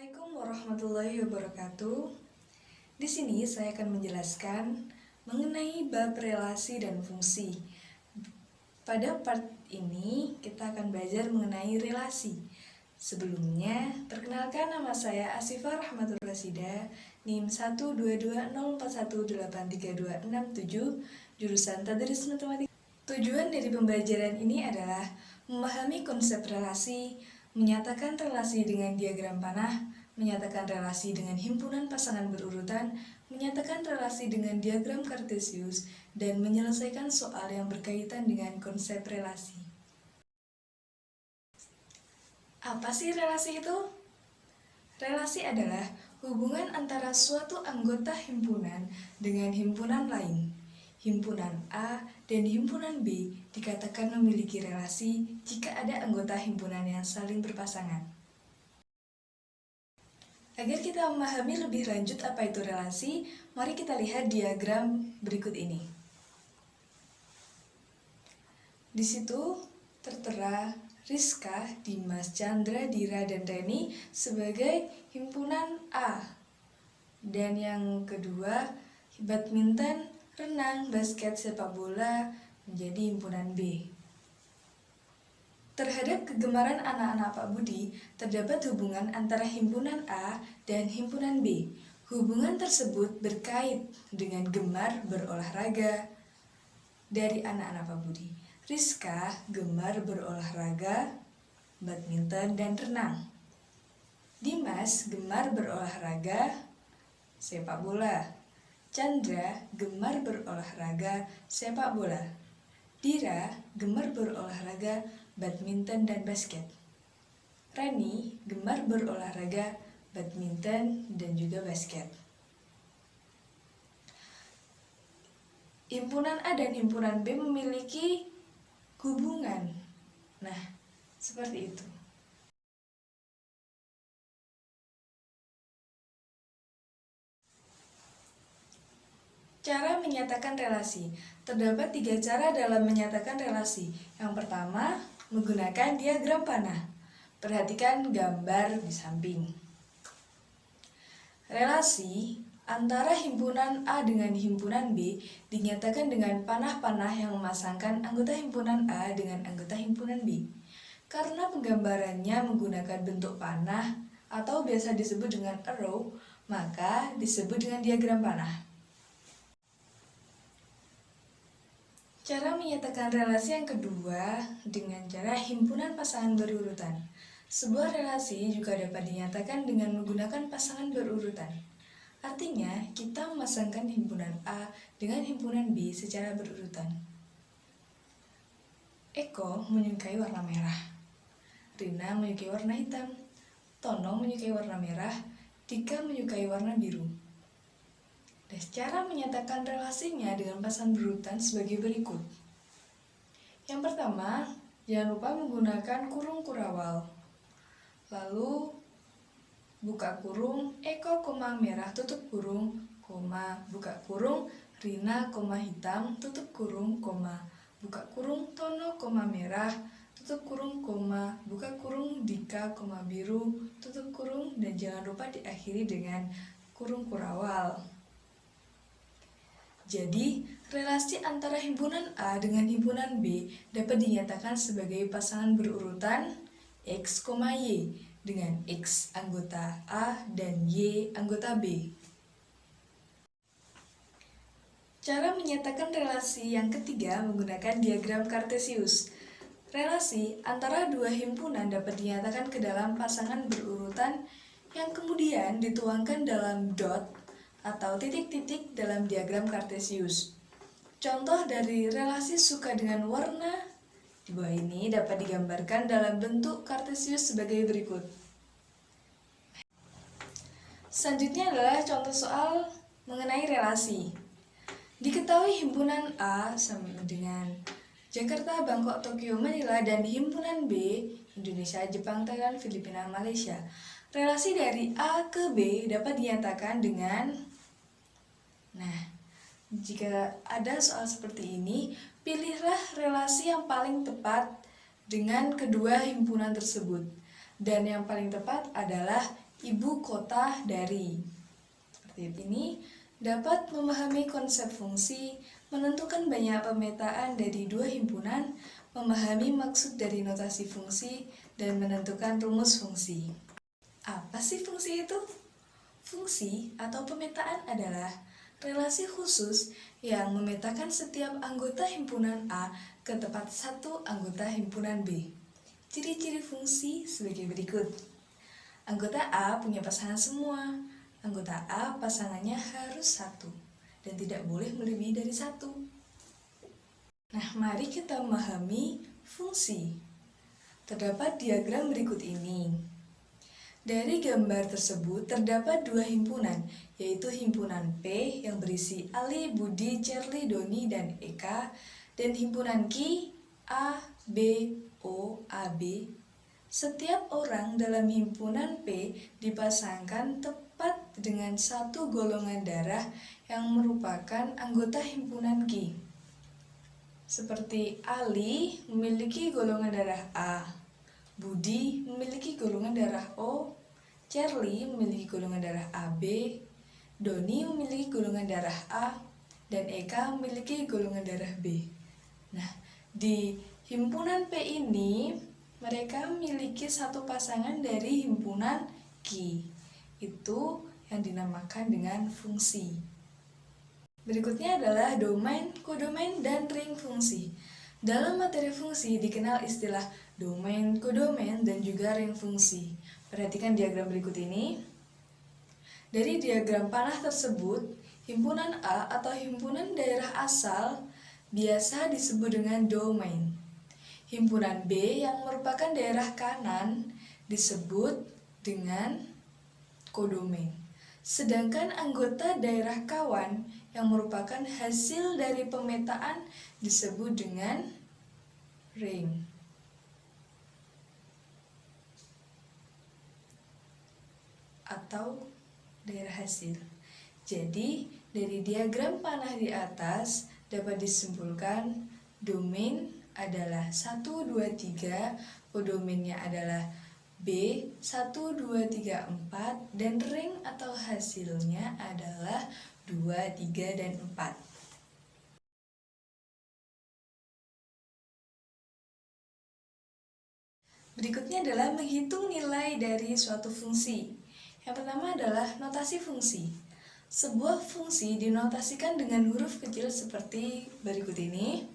Assalamualaikum warahmatullahi wabarakatuh. Di sini saya akan menjelaskan mengenai bab relasi dan fungsi. Pada part ini kita akan belajar mengenai relasi. Sebelumnya, perkenalkan nama saya Asifah Rahmatul Rasida, NIM 12204183267, jurusan Tadris Matematika. Tujuan dari pembelajaran ini adalah memahami konsep relasi, menyatakan relasi dengan diagram panah, menyatakan relasi dengan himpunan pasangan berurutan, menyatakan relasi dengan diagram kartesius, dan menyelesaikan soal yang berkaitan dengan konsep relasi. Apa sih relasi itu? Relasi adalah hubungan antara suatu anggota himpunan dengan himpunan lain. Himpunan A dan himpunan B dikatakan memiliki relasi jika ada anggota himpunan yang saling berpasangan. Agar kita memahami lebih lanjut apa itu relasi, mari kita lihat diagram berikut ini. Di situ tertera Rizka, Dimas, Chandra, Dira, dan Reni sebagai himpunan A. Dan yang kedua, badminton, renang, basket, sepak bola menjadi himpunan B. Terhadap kegemaran anak-anak Pak Budi, terdapat hubungan antara himpunan A dan himpunan B. Hubungan tersebut berkait dengan gemar berolahraga dari anak-anak Pak Budi. Rizka gemar berolahraga, badminton, dan renang. Dimas gemar berolahraga, sepak bola. Chandra gemar berolahraga, sepak bola. Dira gemar berolahraga, badminton, dan basket. Reni gemar berolahraga, badminton, dan juga basket. Himpunan A dan himpunan B memiliki hubungan. Nah, seperti itu. Cara menyatakan relasi. Terdapat 3 cara dalam menyatakan relasi. Yang pertama, menggunakan diagram panah. Perhatikan gambar di samping. Relasi antara himpunan A dengan himpunan B dinyatakan dengan panah-panah yang memasangkan anggota himpunan A dengan anggota himpunan B. Karena penggambarannya menggunakan bentuk panah atau biasa disebut dengan arrow, maka disebut dengan diagram panah. Cara menyatakan relasi yang kedua dengan cara himpunan pasangan berurutan. Sebuah relasi juga dapat dinyatakan dengan menggunakan pasangan berurutan. Artinya, kita memasangkan himpunan A dengan himpunan B secara berurutan. Eko menyukai warna merah. Rina menyukai warna hitam. Tono menyukai warna merah. Dika menyukai warna biru. Dan cara menyatakan relasinya dengan pasangan berurutan sebagai berikut. Yang pertama, jangan lupa menggunakan kurung kurawal. Lalu, buka kurung, Eko, merah, tutup kurung, buka kurung, Rina, hitam, tutup kurung, buka kurung, Tono, merah, tutup kurung, buka kurung, Dika, biru, tutup kurung, dan jangan lupa diakhiri dengan kurung kurawal. Jadi, relasi antara himpunan A dengan himpunan B dapat dinyatakan sebagai pasangan berurutan X, Y dengan X anggota A dan Y anggota B. Cara menyatakan relasi yang ketiga menggunakan diagram kartesius. Relasi antara dua himpunan dapat dinyatakan ke dalam pasangan berurutan yang kemudian dituangkan dalam dot atau titik-titik dalam diagram kartesius. Contoh dari relasi suka dengan warna di bawah ini dapat digambarkan dalam bentuk kartesius sebagai berikut. Selanjutnya adalah contoh soal mengenai relasi. Diketahui himpunan A sama dengan Jakarta, Bangkok, Tokyo, Manila, dan himpunan B Indonesia, Jepang, Thailand, Filipina, Malaysia. Relasi dari A ke B dapat dinyatakan dengan jika ada soal seperti ini, pilihlah relasi yang paling tepat dengan kedua himpunan tersebut. Dan yang paling tepat adalah ibu kota dari. Seperti ini, dapat memahami konsep fungsi, menentukan banyak pemetaan dari dua himpunan, memahami maksud dari notasi fungsi, dan menentukan rumus fungsi. Apa sih fungsi itu? Fungsi atau pemetaan adalah relasi khusus yang memetakan setiap anggota himpunan A ke tempat satu anggota himpunan B. Ciri-ciri fungsi sebagai berikut. Anggota A punya pasangan semua. Anggota A pasangannya harus satu dan tidak boleh melebihi dari satu. Nah, mari kita memahami fungsi. Terdapat diagram berikut ini. Dari gambar tersebut terdapat dua himpunan, yaitu himpunan P yang berisi Ali, Budi, Charlie, Doni, dan Eka, dan himpunan Q, A, B, O, AB. Setiap orang dalam himpunan P dipasangkan tepat dengan satu golongan darah yang merupakan anggota himpunan Q. Seperti Ali memiliki golongan darah A, Budi memiliki golongan darah O, Charlie memiliki golongan darah AB, Doni memiliki golongan darah A, dan Eka memiliki golongan darah B. Nah, di himpunan P ini, mereka memiliki satu pasangan dari himpunan Q. Itu yang dinamakan dengan fungsi. Berikutnya adalah domain, kodomain, dan ring fungsi. Dalam materi fungsi dikenal istilah domain, kodomain, dan juga ring fungsi. Perhatikan diagram berikut ini. Dari diagram panah tersebut, himpunan A atau himpunan daerah asal biasa disebut dengan domain. Himpunan B yang merupakan daerah kanan disebut dengan kodomain. Sedangkan anggota daerah kawan yang merupakan hasil dari pemetaan disebut dengan ring. Atau daerah hasil. Jadi, dari diagram panah di atas dapat disimpulkan domain adalah 1, 2, 3, kodomainnya adalah B, 1, 2, 3, 4, dan ring atau hasilnya adalah 2, 3, dan 4. Berikutnya adalah menghitung nilai dari suatu fungsi. Yang pertama adalah notasi fungsi. Sebuah fungsi dinotasikan dengan huruf kecil seperti berikut ini.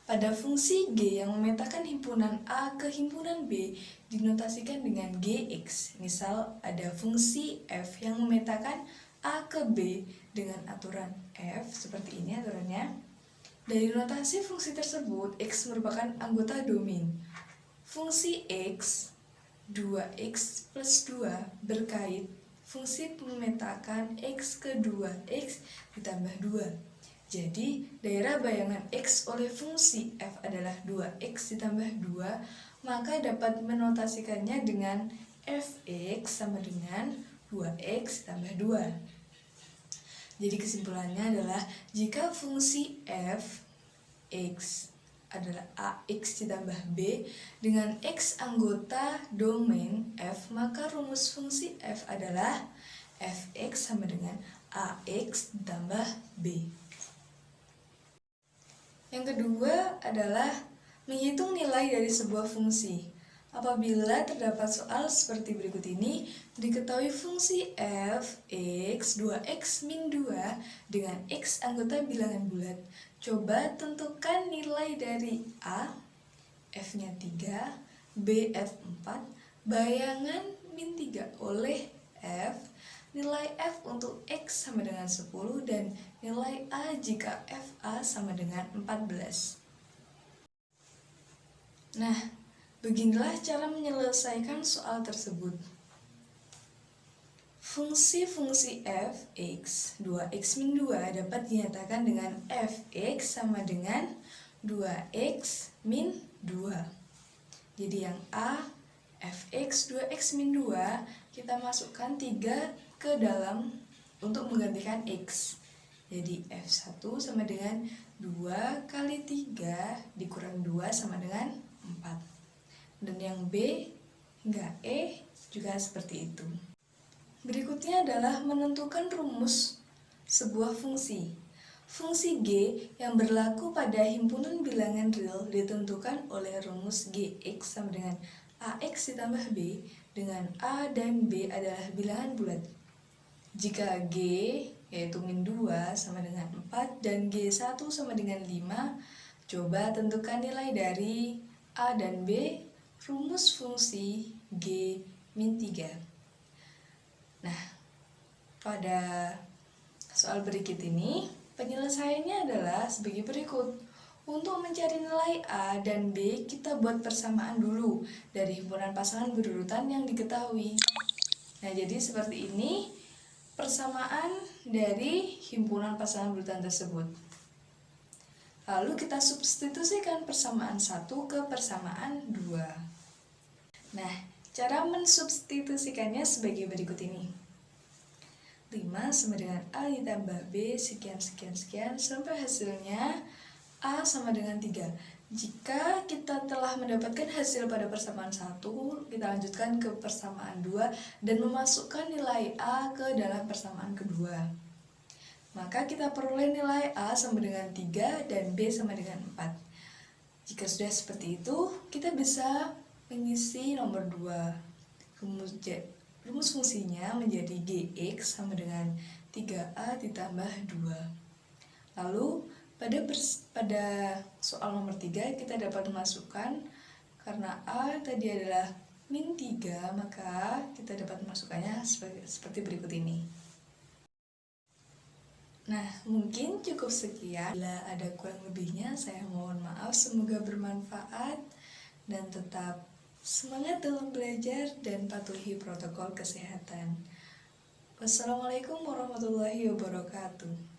Pada fungsi G yang memetakan himpunan A ke himpunan B dinotasikan dengan Gx. Misal ada fungsi F yang memetakan A ke B dengan aturan F, seperti ini aturannya. Dari notasi fungsi tersebut, X merupakan anggota domain. Fungsi X 2x plus 2 berkait fungsi memetakan x ke 2x ditambah 2. Jadi, daerah bayangan x oleh fungsi f adalah 2x ditambah 2, maka dapat menotasikannya dengan fx sama dengan 2x ditambah 2. Jadi kesimpulannya adalah jika fungsi f x adalah ax ditambah b dengan x anggota domain f, maka rumus fungsi f adalah fx sama dengan ax ditambah b. Yang kedua adalah menghitung nilai dari sebuah fungsi. Apabila terdapat soal seperti berikut ini, diketahui fungsi f x 2x min 2 dengan x anggota bilangan bulat. Coba tentukan nilai dari A, F-nya 3, B, F4, bayangan min 3 oleh F, nilai F untuk X sama dengan 10, dan nilai A jika FA sama dengan 14. Nah, beginilah cara menyelesaikan soal tersebut. Fungsi-fungsi fx 2x min 2 dapat dinyatakan dengan fx sama dengan 2x min 2. Jadi yang A, fx 2x min 2, kita masukkan 3 ke dalam untuk menggantikan x. Jadi f1 sama dengan 2 kali 3 dikurang 2 sama dengan 4. Dan yang B hingga E juga seperti itu. Berikutnya adalah menentukan rumus sebuah fungsi. Fungsi G yang berlaku pada himpunan bilangan real ditentukan oleh rumus Gx sama dengan Ax ditambah B, dengan A dan B adalah bilangan bulat. Jika G yaitu min 2 sama dengan 4 dan G1 sama dengan 5, coba tentukan nilai dari A dan B rumus fungsi G min 3. Nah, pada soal berikut ini, penyelesaiannya adalah sebagai berikut. Untuk mencari nilai A dan B, kita buat persamaan dulu dari himpunan pasangan berurutan yang diketahui. Nah, jadi seperti ini persamaan dari himpunan pasangan berurutan tersebut. Lalu kita substitusikan persamaan 1 ke persamaan 2. Nah, cara mensubstitusikannya sebagai berikut ini. 5 sama dengan A ditambah B sekian sampai hasilnya A sama dengan 3. Jika kita telah mendapatkan hasil pada persamaan 1, kita lanjutkan ke persamaan 2 dan memasukkan nilai A ke dalam persamaan kedua. Maka kita peroleh nilai A sama dengan 3 dan B sama dengan 4. Jika sudah seperti itu, kita bisa mengisi nomor 2. Rumus fungsinya menjadi Gx sama dengan 3A ditambah 2. Lalu pada soal nomor 3 kita dapat memasukkan, karena A tadi adalah min 3, maka kita dapat memasukkannya seperti berikut ini. Nah, mungkin cukup sekian. Bila ada kurang lebihnya, saya mohon maaf. Semoga bermanfaat dan tetap semangat dalam belajar dan patuhi protokol kesehatan. Wassalamualaikum warahmatullahi wabarakatuh.